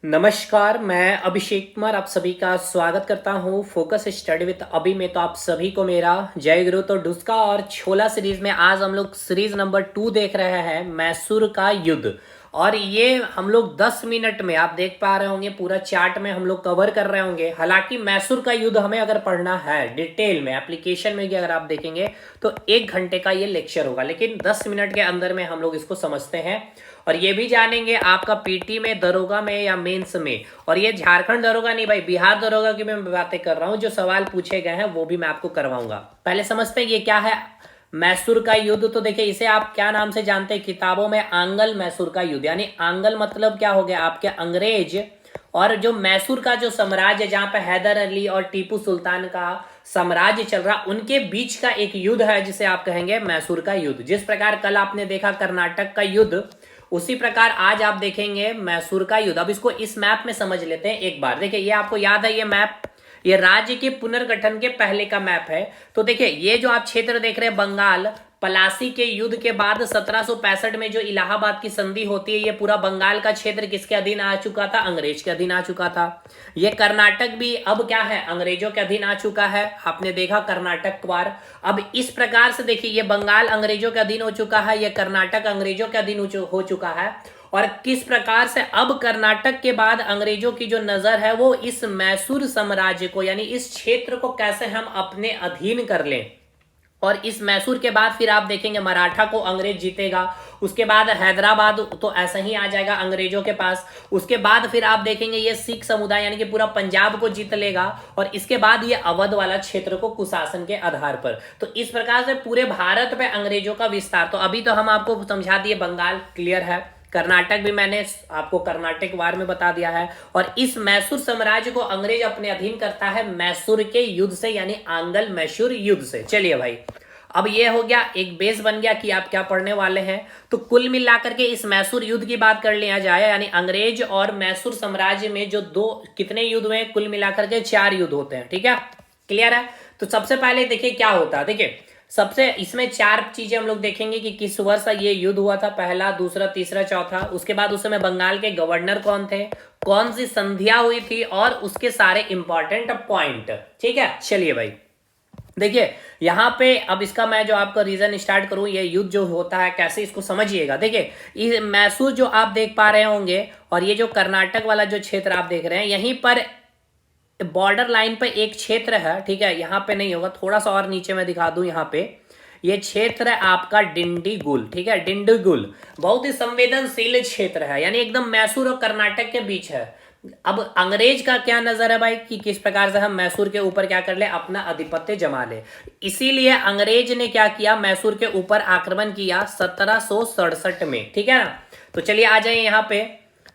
नमस्कार, मैं अभिषेक कुमार आप सभी का स्वागत करता हूँ फोकस स्टडी विद अभी में। तो आप सभी को मेरा जय गुरु। तो डुस्का और छोला सीरीज में आज हम लोग सीरीज नंबर 2 देख रहे हैं, मैसूर का युद्ध। और ये हम लोग 10 मिनट में आप देख पा रहे होंगे, पूरा चार्ट में हम लोग कवर कर रहे होंगे। हालांकि मैसूर का युद्ध हमें अगर पढ़ना है डिटेल में, एप्लीकेशन में भी अगर आप देखेंगे तो 1 घंटे का ये लेक्चर होगा, लेकिन 10 मिनट के अंदर में हम लोग इसको समझते हैं। और ये भी जानेंगे आपका पीटी में, दरोगा में या मेंस में। और ये झारखंड दरोगा नहीं भाई, बिहार दरोगा की मैं बातें कर रहा हूँ। जो सवाल पूछे गए हैं वो भी मैं आपको करवाऊंगा। पहले समझते हैं ये क्या है मैसूर का युद्ध। तो देखिए, इसे आप क्या नाम से जानते हैं किताबों में? आंगल मैसूर का युद्ध। यानी आंगल मतलब क्या हो गया आपके अंग्रेज, और जो मैसूर का जो साम्राज्य जहां पे हैदर अली और टीपू सुल्तान का साम्राज्य चल रहा, उनके बीच का एक युद्ध है जिसे आप कहेंगे मैसूर का युद्ध। जिस प्रकार कल आपने देखा कर्नाटक का युद्ध, उसी प्रकार आज आप देखेंगे मैसूर का युद्ध। अब इसको इस मैप में समझ लेते हैं एक बार। देखिए, ये आपको याद है, ये मैप ये राज्य के पुनर्गठन के पहले का मैप है। तो देखिए, ये जो आप क्षेत्र देख रहे हैं बंगाल, पलासी के युद्ध के बाद 1765 में जो इलाहाबाद की संधि होती है, ये पूरा बंगाल का क्षेत्र किसके अधीन आ चुका था? अंग्रेज के अधीन आ चुका था। ये कर्नाटक भी अब क्या है? अंग्रेजों के अधीन आ चुका है। आपने देखा कर्नाटक बार। अब इस प्रकार से देखिए, ये बंगाल अंग्रेजों के अधीन हो चुका है, ये कर्नाटक अंग्रेजों के अधीन हो चुका है। और किस प्रकार से अब कर्नाटक के बाद अंग्रेजों की जो नजर है वो इस मैसूर साम्राज्य को, यानी इस क्षेत्र को कैसे हम अपने अधीन कर लें। और इस मैसूर के बाद फिर आप देखेंगे मराठा को अंग्रेज जीतेगा, उसके बाद हैदराबाद तो ऐसा ही आ जाएगा अंग्रेजों के पास। उसके बाद फिर आप देखेंगे ये सिख समुदाय यानी कि पूरा पंजाब को जीत लेगा, और इसके बाद ये अवध वाला क्षेत्र को कुशासन के आधार पर। तो इस प्रकार से पूरे भारत पे अंग्रेजों का विस्तार। तो अभी तो हम आपको समझा दिए बंगाल क्लियर है, कर्नाटक भी मैंने आपको कर्नाटक वार में बता दिया है। और इस मैसूर साम्राज्य को अंग्रेज अपने अधीन करता है मैसूर के युद्ध से, यानी आंगल मैसूर युद्ध से। चलिए भाई, अब ये हो गया, एक बेस बन गया कि आप क्या पढ़ने वाले हैं। तो कुल मिलाकर के इस मैसूर युद्ध की बात कर लिया जाए, यानी अंग्रेज और मैसूर साम्राज्य में जो दो कितने युद्ध हुए? कुल मिलाकर के 4 युद्ध होते हैं। ठीक है, क्लियर है? तो सबसे पहले देखिए क्या होता है। देखिए, सबसे इसमें 4 चीजें हम लोग देखेंगे कि किस वर्ष ये युद्ध हुआ था, पहला, दूसरा, तीसरा, चौथा। उसके बाद उस समय बंगाल के गवर्नर कौन थे, कौन सी संधिया हुई थी, और उसके सारे इंपॉर्टेंट पॉइंट। ठीक है, चलिए भाई, देखिए यहां पे अब इसका मैं जो आपका रीजन स्टार्ट करूं, ये युद्ध जो होता है कैसे, इसको समझिएगा। देखिए, ये मैसूर जो आप देख पा रहे होंगे, और ये जो कर्नाटक वाला जो क्षेत्र आप देख रहे हैं, यहीं पर बॉर्डर लाइन पे एक क्षेत्र है। ठीक है, यहाँ पे नहीं होगा, थोड़ा सा और नीचे मैं दिखा दूं। यहाँ पे ये क्षेत्र है आपका डिंडीगुल। ठीक है, डिंडीगुल बहुत ही संवेदनशील क्षेत्र है, यानी एकदम मैसूर और कर्नाटक के बीच है। अब अंग्रेज का क्या नजर है भाई कि किस प्रकार से हम मैसूर के ऊपर क्या कर ले, अपना आधिपत्य जमा ले। इसीलिए अंग्रेज ने क्या किया, मैसूर के ऊपर आक्रमण किया 1767 में। ठीक है ना? तो चलिए आ जाए यहाँ पे।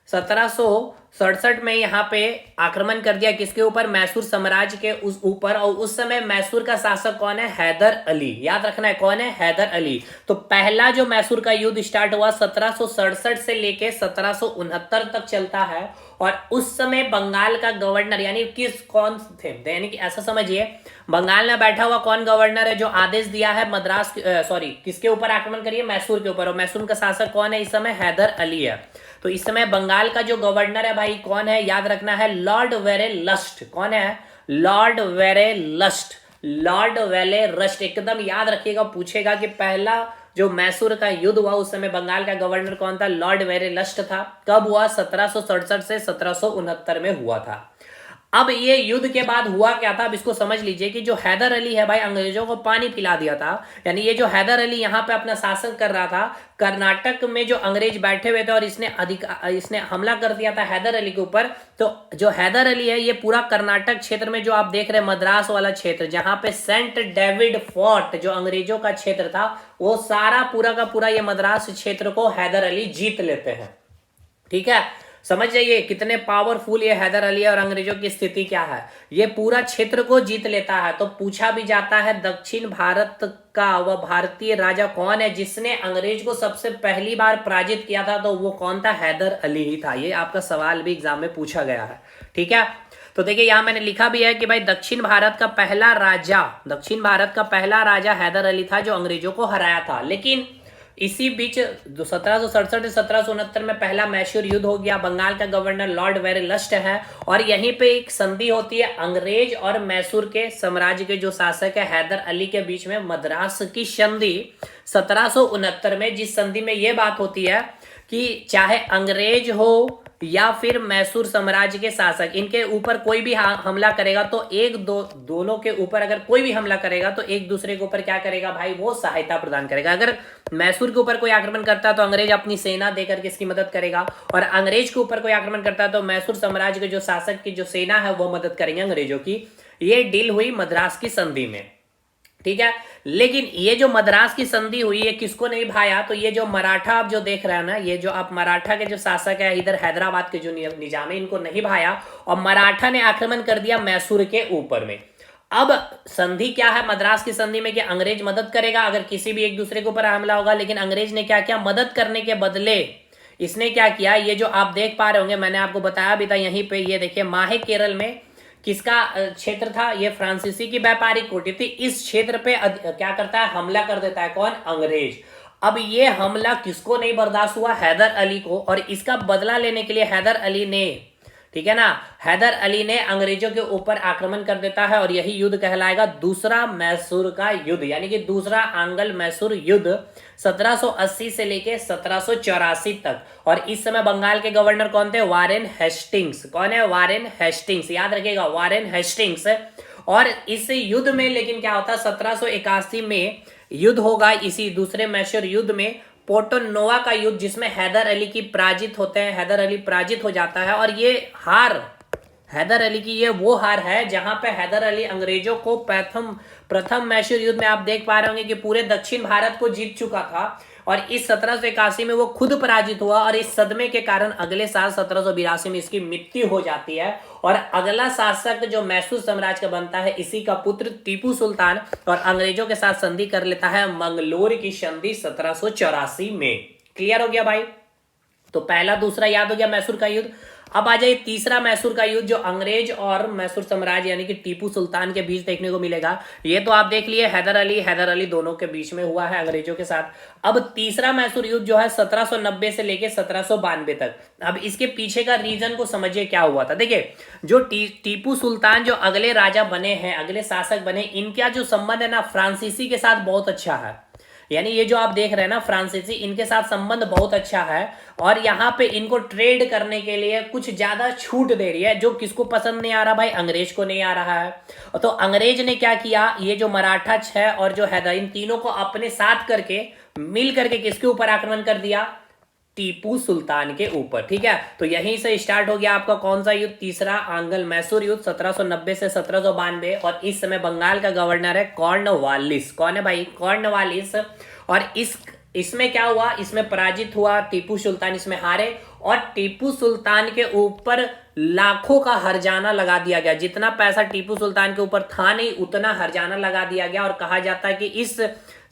1767 में यहाँ पे आक्रमण कर दिया किसके ऊपर? मैसूर साम्राज्य के उस ऊपर। और उस समय मैसूर का शासक कौन है? हैदर अली। याद रखना है कौन है? हैदर अली। तो पहला जो मैसूर का युद्ध स्टार्ट हुआ 1767 से लेके 1769 तक चलता है। और उस समय बंगाल का गवर्नर यानी कौन थे, यानी कि ऐसा समझिए, बंगाल में बैठा हुआ कौन गवर्नर है जो आदेश दिया है मद्रास सॉरी किसके ऊपर आक्रमण करिए? मैसूर के ऊपर। और मैसूर का शासक कौन है इस समय? हैदर अली है। तो इस समय बंगाल का जो गवर्नर है भाई कौन है? याद रखना है, लॉर्ड वेरे लस्ट। कौन है? लॉर्ड वेरे लस्ट। लॉर्ड वेले रस्ट, एकदम याद रखिएगा, पूछेगा कि पहला जो मैसूर का युद्ध हुआ उस समय बंगाल का गवर्नर कौन था? लॉर्ड वेरे लस्ट था। कब हुआ? 1767 से 1769 में हुआ था। अब ये युद्ध के बाद हुआ क्या था, अब इसको समझ लीजिए कि जो हैदर अली है भाई, अंग्रेजों को पानी पिला दिया था। यानी ये जो हैदर अली यहाँ पे अपना शासन कर रहा था, कर्नाटक में जो अंग्रेज बैठे हुए थे, और इसने हमला कर दिया था हैदर अली के ऊपर। तो जो हैदर अली है, ये पूरा कर्नाटक क्षेत्र में जो आप देख रहे हैं मद्रास वाला क्षेत्र, जहां पे सेंट डेविड फोर्ट जो अंग्रेजों का क्षेत्र था, वो सारा पूरा का पूरा ये मद्रास क्षेत्र को हैदर अली जीत लेते हैं। ठीक है, समझ जाइए कितने पावरफुल ये हैदर अली है, और अंग्रेजों की स्थिति क्या है। ये पूरा क्षेत्र को जीत लेता है। तो पूछा भी जाता है दक्षिण भारत का वह भारतीय राजा कौन है जिसने अंग्रेज को सबसे पहली बार पराजित किया था? तो वो कौन था? हैदर अली ही था। ये आपका सवाल भी एग्जाम में पूछा गया है। ठीक है, तो देखिए यहां मैंने लिखा भी है कि भाई दक्षिण भारत का पहला राजा हैदर अली था जो अंग्रेजों को हराया था। लेकिन इसी बीच 1767 से 1769 में पहला मैसूर युद्ध हो गया। बंगाल का गवर्नर लॉर्ड वेरेलस्ट है और यहीं पे एक संधि होती है अंग्रेज और मैसूर के साम्राज्य के जो शासक है हैदर अली के बीच में, मद्रास की संधि 1769 में, जिस संधि में यह बात होती है कि चाहे अंग्रेज हो या फिर मैसूर साम्राज्य के शासक, इनके ऊपर कोई भी हमला करेगा तो दोनों के ऊपर अगर कोई भी हमला करेगा तो एक दूसरे के ऊपर क्या करेगा भाई, वो सहायता प्रदान करेगा। अगर मैसूर के ऊपर कोई आक्रमण करता है तो अंग्रेज अपनी सेना देकर के इसकी मदद करेगा, और अंग्रेज के ऊपर कोई आक्रमण करता है तो मैसूर साम्राज्य के जो शासक की जो सेना है वो मदद करेंगे अंग्रेजों की। ये डील हुई मद्रास की संधि में, ठीक है। लेकिन ये जो मद्रास की संधि हुई है किसको नहीं भाया, तो ये जो मराठा आप जो देख रहे हैं ना, ये जो आप मराठा के जो शासक है इधर हैदराबाद के जो निजाम है, इनको नहीं भाया और मराठा ने आक्रमण कर दिया मैसूर के ऊपर में। अब संधि क्या है मद्रास की संधि में कि अंग्रेज मदद करेगा अगर किसी भी एक दूसरे के ऊपर हमला होगा, लेकिन अंग्रेज ने क्या किया, मदद करने के बदले इसने क्या किया, ये जो आप देख पा रहे होंगे मैंने आपको बताया भी था यहीं पे, ये देखिए माहे केरल में किसका क्षेत्र था, ये फ्रांसीसी की व्यापारिक कोठी थी। इस क्षेत्र पे क्या करता है, हमला कर देता है कौन, अंग्रेज। अब ये हमला किसको नहीं बर्दाश्त हुआ, हैदर अली को, और इसका बदला लेने के लिए हैदर अली ने, ठीक है ना, हैदर अली ने अंग्रेजों के ऊपर आक्रमण कर देता है और यही युद्ध कहलाएगा दूसरा मैसूर का युद्ध, यानी कि दूसरा आंग्ल मैसूर युद्ध 1780 से लेके 1784 तक। और इस समय बंगाल के गवर्नर कौन थे, वारेन हेस्टिंग्स। कौन है, वारेन हेस्टिंग्स, याद रखिएगा वारेन हेस्टिंग्स। और इस युद्ध में लेकिन क्या होता है, 1781 में युद्ध होगा, इसी दूसरे मैसूर युद्ध में पोर्टो-नोवा का युद्ध, जिसमें हैदर अली की पराजित होते हैं, हैदर अली पराजित हो जाता है। और ये हार हैदर अली की, ये वो हार है जहां पे हैदर अली अंग्रेजों को प्रथम मैसूर युद्ध में आप देख पा रहे होंगे कि पूरे दक्षिण भारत को जीत चुका था, और इस 1781 में वो खुद पराजित हुआ और इस सदमे के कारण अगले साल 1782 में इसकी मृत्यु हो जाती है। और अगला शासक जो मैसूर साम्राज्य का बनता है, इसी का पुत्र टीपू सुल्तान, और अंग्रेजों के साथ संधि कर लेता है मंगलोर की संधि 1784 में। क्लियर हो गया भाई, तो पहला दूसरा याद हो गया मैसूर का युद्ध। अब आ जाए तीसरा मैसूर का युद्ध, जो अंग्रेज और मैसूर साम्राज्य यानी कि टीपू सुल्तान के बीच देखने को मिलेगा। ये तो आप देख लिए हैदर अली दोनों के बीच में हुआ है अंग्रेजों के साथ। अब तीसरा मैसूर युद्ध जो है 1790 से लेके 1792 तक। अब इसके पीछे का रीजन को समझिए क्या हुआ था। देखिए जो टीपू सुल्तान जो अगले राजा बने हैं, अगले शासक बने, इनका जो संबंध है ना फ्रांसीसी के साथ बहुत अच्छा है। यानी ये जो आप देख रहे हैं ना फ्रांसीसी, इनके साथ संबंध बहुत अच्छा है और यहाँ पे इनको ट्रेड करने के लिए कुछ ज्यादा छूट दे रही है, जो किसको पसंद नहीं आ रहा भाई, अंग्रेज को नहीं आ रहा है। तो अंग्रेज ने क्या किया, ये जो मराठा है और जो हैदर, इन तीनों को अपने साथ करके मिल करके किसके ऊपर आक्रमण कर दिया, टीपू सुल्तान के ऊपर। ठीक है, तो यहीं से स्टार्ट हो गया आपका कौन सा युद्ध, तीसरा आंग्ल मैसूर युद्ध 1790 से 1792। और इस समय बंगाल का गवर्नर है कॉर्नवालिस। कौन है भाई, कॉर्नवालिस। और इसमें क्या हुआ, इसमें पराजित हुआ टीपू सुल्तान, इसमें हारे और टीपू सुल्तान के ऊपर लाखों का हर्जाना लगा दिया गया। जितना पैसा टीपू सुल्तान के ऊपर था नहीं, उतना हर्जाना लगा दिया गया। और कहा जाता है कि इस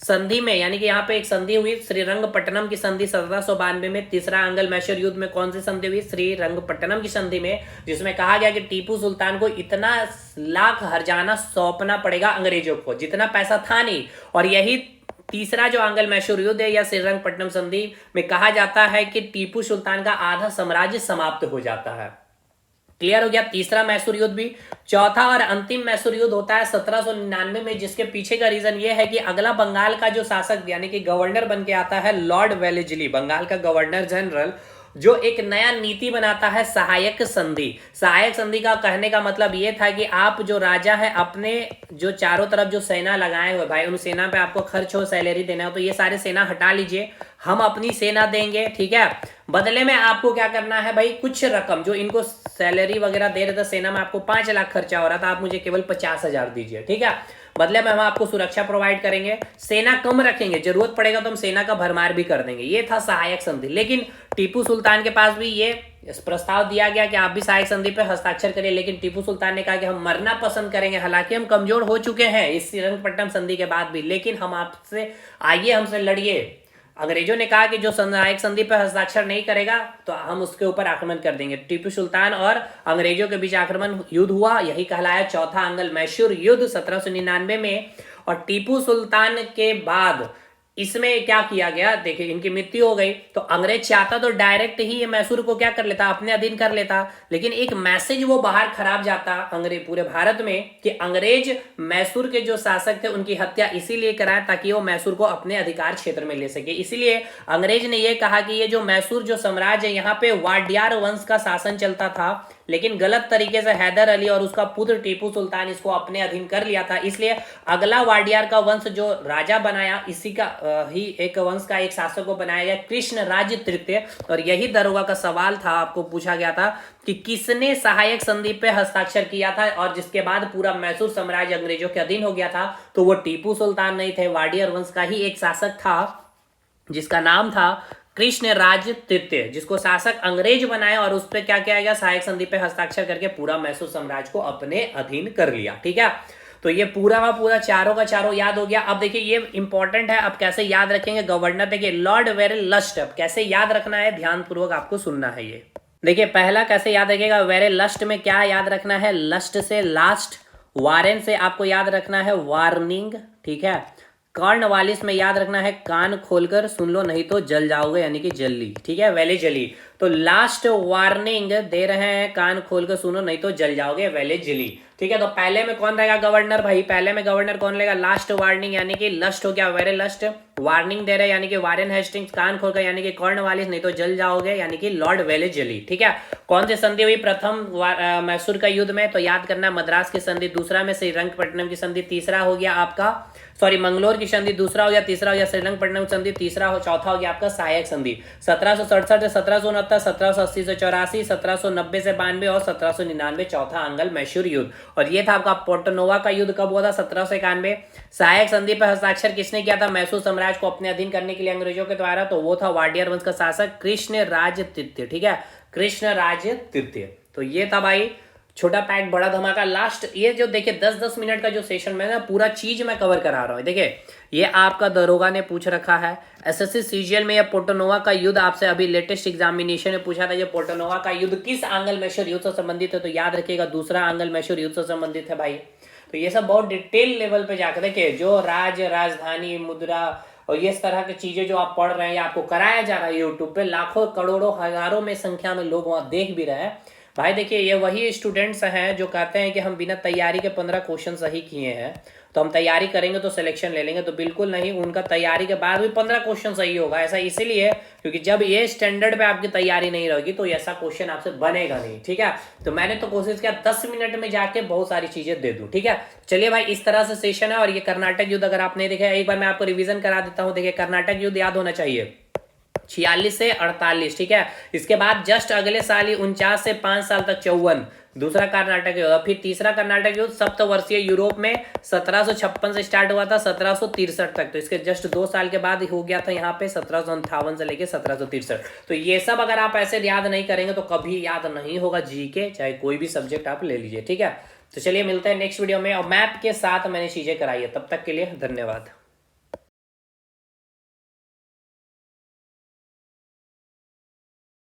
संधि में, यानी कि यहाँ पे एक संधि हुई श्रीरंगपट्टनम की संधि 1792 में, तीसरा आंग्ल मैसूर युद्ध में कौन सी संधि हुई, श्रीरंगपट्टनम की संधि में, जिसमें कहा गया कि टीपू सुल्तान को इतना लाख हर्जाना सौंपना पड़ेगा अंग्रेजों को, जितना पैसा था नहीं। और यही तीसरा जो आंग्ल मैसूर युद्ध है या श्रीरंगपट्टनम संधि में कहा जाता है कि टीपू सुल्तान का आधा साम्राज्य समाप्त हो जाता है। क्लियर हो गया तीसरा मैसूर युद्ध भी। चौथा और अंतिम मैसूर युद्ध होता है 1799 में, जिसके पीछे का रीजन ये है कि अगला बंगाल का जो शासक यानी कि गवर्नर बन के आता है लॉर्ड वेलेस्ली, बंगाल का गवर्नर जनरल, जो एक नया नीति बनाता है सहायक संधि। सहायक संधि का कहने का मतलब ये था कि आप जो राजा है, अपने जो चारों तरफ जो सेना लगाए हुए भाई, उन सेना पे आपको खर्च हो, सैलरी देना हो, तो ये सारे सेना हटा लीजिए, हम अपनी सेना देंगे। ठीक है, बदले में आपको क्या करना है भाई, कुछ रकम, जो इनको सैलरी वगैरह दे रहे थे सेना में, आपको 5 लाख खर्चा हो रहा था, आप मुझे केवल 50,000 दीजिए। ठीक है, बदले में हम आपको सुरक्षा प्रोवाइड करेंगे, सेना कम रखेंगे, जरूरत पड़ेगा तो हम सेना का भरमार भी कर देंगे। ये था सहायक संधि। लेकिन टीपू सुल्तान के पास भी ये प्रस्ताव दिया गया कि आप भी सहायक संधि पे हस्ताक्षर करिए, लेकिन टीपू सुल्तान ने कहा कि हम मरना पसंद करेंगे, हालांकि हम कमजोर हो चुके हैं इस श्रीरंगपट्टनम संधि के बाद भी, लेकिन हम आपसे, आइए हमसे लड़िए। अंग्रेजों ने कहा कि जो सहायक संधि पर हस्ताक्षर नहीं करेगा तो हम उसके ऊपर आक्रमण कर देंगे। टीपू सुल्तान और अंग्रेजों के बीच आक्रमण युद्ध हुआ, यही कहलाया चौथा आंग्ल मैसूर युद्ध 1799 में। और टीपू सुल्तान के बाद इसमें क्या किया गया, देखिए इनकी मृत्यु हो गई, तो अंग्रेज चाहता तो डायरेक्ट ही ये मैसूर को क्या कर लेता, अपने अधीन कर लेता, लेकिन एक मैसेज वो बाहर खराब जाता अंग्रेज पूरे भारत में कि अंग्रेज मैसूर के जो शासक थे उनकी हत्या इसीलिए कराए ताकि वो मैसूर को अपने अधिकार क्षेत्र में ले सके। इसीलिए अंग्रेज ने यह कहा कि ये जो मैसूर जो साम्राज्य है यहाँ पे वाडियार वंश का शासन चलता था, लेकिन गलत तरीके से हैदर अली और उसका पुत्र टीपू सुल्तान इसको अपने अधीन कर लिया था। इसलिए अगला वाडियार का वंश जो राजा बनाया, इसी का ही एक वंश का एक शासक को बनाया गया कृष्ण राज तृतीय। और यही दरोगा का सवाल था, आपको पूछा गया था कि किसने सहायक संधि पे हस्ताक्षर किया था और जिसके बाद पूरा मैसूर साम्राज्य अंग्रेजों के अधीन हो गया था, तो वो टीपू सुल्तान नहीं थे, वाडियार वंश का ही एक शासक था जिसका नाम था कृष्ण राज तृतीय, जिसको शासक अंग्रेज बनाए और उस पर क्या किया गया, सहायक संधि पे हस्ताक्षर करके पूरा मैसूर साम्राज्य को अपने अधीन कर लिया। ठीक है, तो ये पूरा का पूरा चारों का चारों याद हो गया। अब देखिए ये इंपॉर्टेंट है, अब कैसे याद रखेंगे गवर्नर, देखिए लॉर्ड वेरेलस्ट, अब कैसे याद रखना है ध्यानपूर्वक आपको सुनना है। ये देखिए पहला कैसे याद रखेगा, वेरेलस्ट में क्या याद रखना है, लस्ट से लास्ट, वारेन से आपको याद रखना है वार्निंग। ठीक है, कॉर्नवालिस में याद रखना है कान खोलकर सुन लो नहीं तो जल जाओगे, यानी कि जल्दी। ठीक है, वेले जली, तो लास्ट वार्निंग दे रहे हैं, कान खोलकर सुनो नहीं तो जल जाओगे, वेले जली। ठीक है, तो पहले में कौन रहेगा गवर्नर भाई, पहले में गवर्नर कौन रहेगा, लास्ट वार्निंग यानी कि लस्ट हो गया, वेरे लस्ट, वार्निंग दे रहे यानी कि वारेन हेस्टिंग्स, कान खोलकर यानी कि कॉर्नवालिस नहीं तो जल जाओगे यानी कि लॉर्ड वेले जली। ठीक है, कौन सी संधि हुई प्रथम मैसूर का युद्ध में, तो याद करना मद्रास की संधि, दूसरा में श्रीरंगपट्टनम की संधि, तीसरा हो गया आपका सॉरी मंगलोर की संधि, दूसरा हो गया, तीसरा हो गया श्रीरंगपट्टनम संधि, तीसरा हो चौथा हो गया आपका सहायक संधि। 1767 से 1769, 1780 से 84, 1790 से 92 और 1799 चौथा आंग्ल मैसूर युद्ध। और ये था आपका पोर्टनोवा का युद्ध, कब हुआ था, 1791। सहायक संधि पर हस्ताक्षर किसने किया था मैसूर साम्राज्य को अपने अधीन करने के लिए अंग्रेजों के द्वारा, तो वो था वाडियार वंश का शासक कृष्ण राज तृतीय। ठीक है, कृष्ण राज तृतीय। तो ये था भाई छोटा पैक बड़ा धमाका। लास्ट ये जो देखिए 10-10 मिनट का जो सेशन में ना पूरा चीज मैं कवर करा रहा हूँ। देखिए ये आपका दरोगा ने पूछ रखा है, एसएससी सीजीएल में, ये पोर्टनोवा का युद्ध आपसे अभी लेटेस्ट एग्जामिनेशन में पूछा था, ये पोर्टनोवा का युद्ध किस आंग्ल मैसूर युद्ध से संबंधित है, तो याद रखिएगा दूसरा आंग्ल मैसूर युद्ध से संबंधित है भाई। तो ये सब बहुत डिटेल लेवल पे जाकर देखिए, जो राजधानी मुद्रा और ये इस तरह की चीजें जो आप पढ़ रहे हैं या आपको कराया जा रहा है यूट्यूब पे, लाखों करोड़ों हजारों में संख्या में लोग वहां देख भी रहे हैं भाई। देखिए ये वही स्टूडेंट्स हैं जो कहते हैं कि हम बिना तैयारी के 15 क्वेश्चन सही किए हैं, तो हम तैयारी करेंगे तो सिलेक्शन ले लेंगे, तो बिल्कुल नहीं, उनका तैयारी के बाद भी 15 क्वेश्चन सही होगा। ऐसा इसीलिए क्योंकि जब ये स्टैंडर्ड पे आपकी तैयारी नहीं रहेगी तो ऐसा क्वेश्चन आपसे बनेगा नहीं। ठीक है, तो मैंने तो कोशिश किया 10 मिनट में जाके बहुत सारी चीजें दे दूं। ठीक है, चलिए भाई इस तरह से सेशन है। और ये कर्नाटक युद्ध अगर आपने देखा, एक बार मैं आपको रिविजन करा देता हूँ। देखिए कर्नाटक युद्ध याद होना चाहिए 46 से 48। ठीक है, इसके बाद जस्ट अगले साल ही 49 से 5 साल तक 54 दूसरा कर्नाटक युद्ध। फिर तीसरा कर्नाटक युद्ध सप्तवर्षीय यूरोप में 1756 से स्टार्ट हुआ था 1763 तक, तो इसके जस्ट 2 साल के बाद हो गया था यहाँ पे 1758 से लेके 1763। तो ये सब अगर आप ऐसे याद नहीं करेंगे तो कभी याद नहीं होगा जीके, चाहे कोई भी सब्जेक्ट आप ले लीजिए। ठीक है, तो चलिए मिलते हैं नेक्स्ट वीडियो में, और मैप के साथ मैंने चीजें कराई है। तब तक के लिए धन्यवाद।